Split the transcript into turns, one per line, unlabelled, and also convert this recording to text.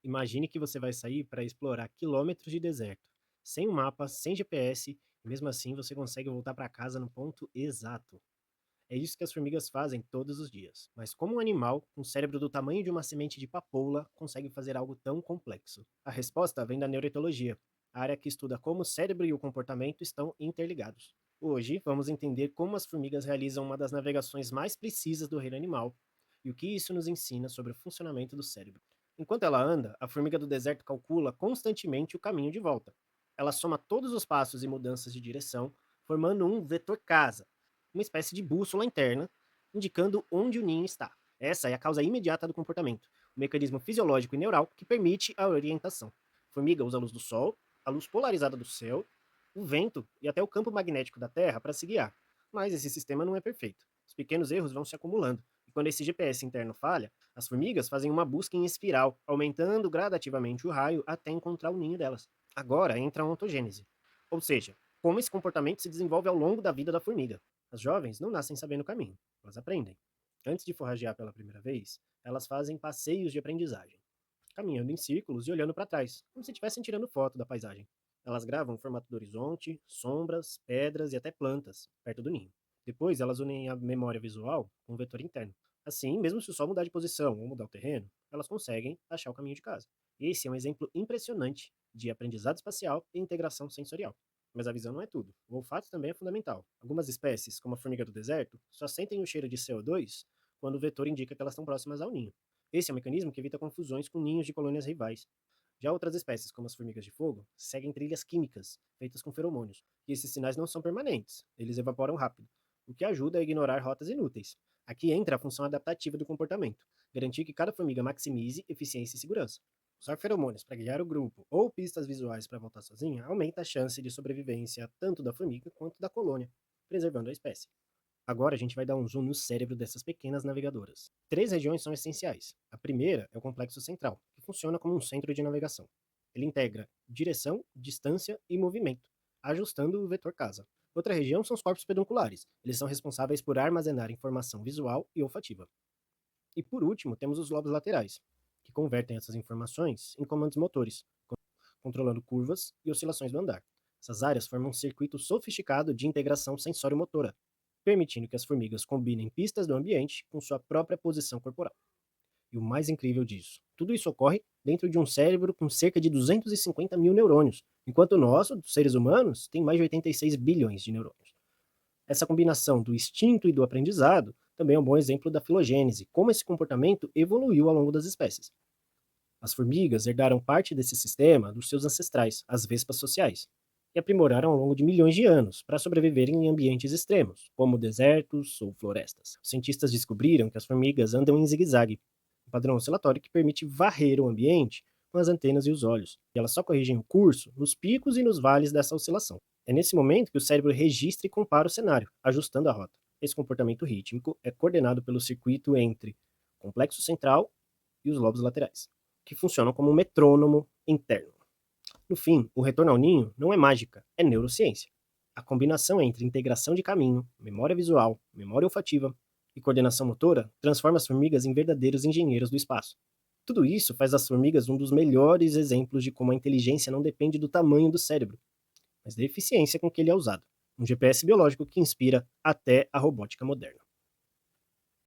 Imagine que você vai sair para explorar quilômetros de deserto, sem um mapa, sem GPS, e mesmo assim você consegue voltar para casa no ponto exato. É isso que as formigas fazem todos os dias. Mas como um animal, com um cérebro do tamanho de uma semente de papoula, consegue fazer algo tão complexo? A resposta vem da neuroetologia, a área que estuda como o cérebro e o comportamento estão interligados. Hoje, vamos entender como as formigas realizam uma das navegações mais precisas do reino animal e o que isso nos ensina sobre o funcionamento do cérebro. Enquanto ela anda, a formiga do deserto calcula constantemente o caminho de volta. Ela soma todos os passos e mudanças de direção, formando um vetor casa, uma espécie de bússola interna, indicando onde o ninho está. Essa é a causa imediata do comportamento, o mecanismo fisiológico e neural que permite a orientação. A formiga usa a luz do sol, a luz polarizada do céu, o vento e até o campo magnético da Terra para se guiar. Mas esse sistema não é perfeito. Os pequenos erros vão se acumulando. E quando esse GPS interno falha, as formigas fazem uma busca em espiral, aumentando gradativamente o raio até encontrar o ninho delas. Agora entra a ontogênese, ou seja, como esse comportamento se desenvolve ao longo da vida da formiga. As jovens não nascem sabendo o caminho, elas aprendem. Antes de forragear pela primeira vez, elas fazem passeios de aprendizagem, caminhando em círculos e olhando para trás, como se estivessem tirando foto da paisagem. Elas gravam o formato do horizonte, sombras, pedras e até plantas, perto do ninho. Depois, elas unem a memória visual com o vetor interno. Assim, mesmo se o sol mudar de posição ou mudar o terreno, elas conseguem achar o caminho de casa. Esse é um exemplo impressionante de aprendizado espacial e integração sensorial. Mas a visão não é tudo. O olfato também é fundamental. Algumas espécies, como a formiga do deserto, só sentem o cheiro de CO2 quando o vetor indica que elas estão próximas ao ninho. Esse é um mecanismo que evita confusões com ninhos de colônias rivais. Já outras espécies, como as formigas de fogo, seguem trilhas químicas feitas com feromônios, e esses sinais não são permanentes, eles evaporam rápido, o que ajuda a ignorar rotas inúteis. Aqui entra a função adaptativa do comportamento, garantir que cada formiga maximize eficiência e segurança. Usar feromônios para guiar o grupo ou pistas visuais para voltar sozinha aumenta a chance de sobrevivência tanto da formiga quanto da colônia, preservando a espécie. Agora a gente vai dar um zoom no cérebro dessas pequenas navegadoras. Três regiões são essenciais. A primeira é o complexo central, que funciona como um centro de navegação. Ele integra direção, distância e movimento, ajustando o vetor casa. Outra região são os corpos pedunculares. Eles são responsáveis por armazenar informação visual e olfativa. E por último, temos os lobos laterais, que convertem essas informações em comandos motores, controlando curvas e oscilações do andar. Essas áreas formam um circuito sofisticado de integração sensório-motora, permitindo que as formigas combinem pistas do ambiente com sua própria posição corporal. E o mais incrível disso, tudo isso ocorre dentro de um cérebro com cerca de 250 mil neurônios, enquanto o nosso, dos seres humanos, tem mais de 86 bilhões de neurônios. Essa combinação do instinto e do aprendizado também é um bom exemplo da filogênese, como esse comportamento evoluiu ao longo das espécies. As formigas herdaram parte desse sistema dos seus ancestrais, as vespas sociais, e aprimoraram ao longo de milhões de anos para sobreviverem em ambientes extremos, como desertos ou florestas. Os cientistas descobriram que as formigas andam em zigue-zague, um padrão oscilatório que permite varrer o ambiente com as antenas e os olhos, e elas só corrigem o curso nos picos e nos vales dessa oscilação. É nesse momento que o cérebro registra e compara o cenário, ajustando a rota. Esse comportamento rítmico é coordenado pelo circuito entre o complexo central e os lobos laterais, que funcionam como um metrônomo interno. No fim, o retorno ao ninho não é mágica, é neurociência. A combinação entre integração de caminho, memória visual, memória olfativa e coordenação motora transforma as formigas em verdadeiros engenheiros do espaço. Tudo isso faz das formigas um dos melhores exemplos de como a inteligência não depende do tamanho do cérebro, mas da eficiência com que ele é usado. Um GPS biológico que inspira até a robótica moderna.